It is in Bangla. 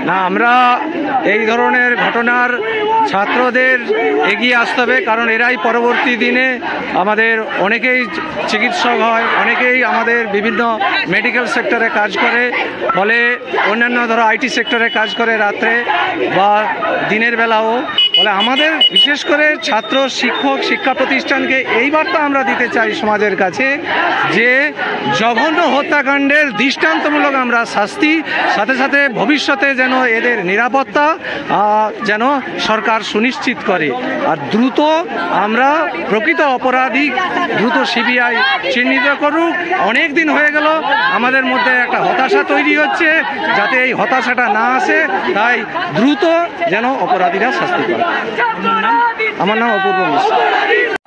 না, আমরা এই ধরনের ঘটনার ছাত্রদের এগিয়ে আসতে হবে, কারণ এরাই পরবর্তী দিনে আমাদের অনেকেই চিকিৎসক হয়, অনেকেই আমাদের বিভিন্ন মেডিকেল সেক্টরে কাজ করে, ফলে অন্যান্য ধরো আইটি সেক্টরে কাজ করে রাত্রে বা দিনের বেলাও। ফলে আমাদের বিশেষ করে ছাত্র, শিক্ষক, শিক্ষা প্রতিষ্ঠানকে এই বার্তা আমরা দিতে চাই সমাজের কাছে যে জঘন্য হত্যাকাণ্ডের দৃষ্টান্তমূলক আমরা শাস্তি, সাথে সাথে ভবিষ্যতে যেন এদের নিরাপত্তা যেন সরকার সুনিশ্চিত করে। আর দ্রুত আমরা প্রকৃত অপরাধী দ্রুত সিবিআই চিহ্নিত করুক। অনেক দিন হয়ে গেল, আমাদের মধ্যে একটা হতাশা তৈরি হচ্ছে, যাতে এই হতাশাটা না আসে তাই দ্রুত যেন অপরাধীরা শাস্তি পায়। আমার নাম অপূর্ব মিশ্র।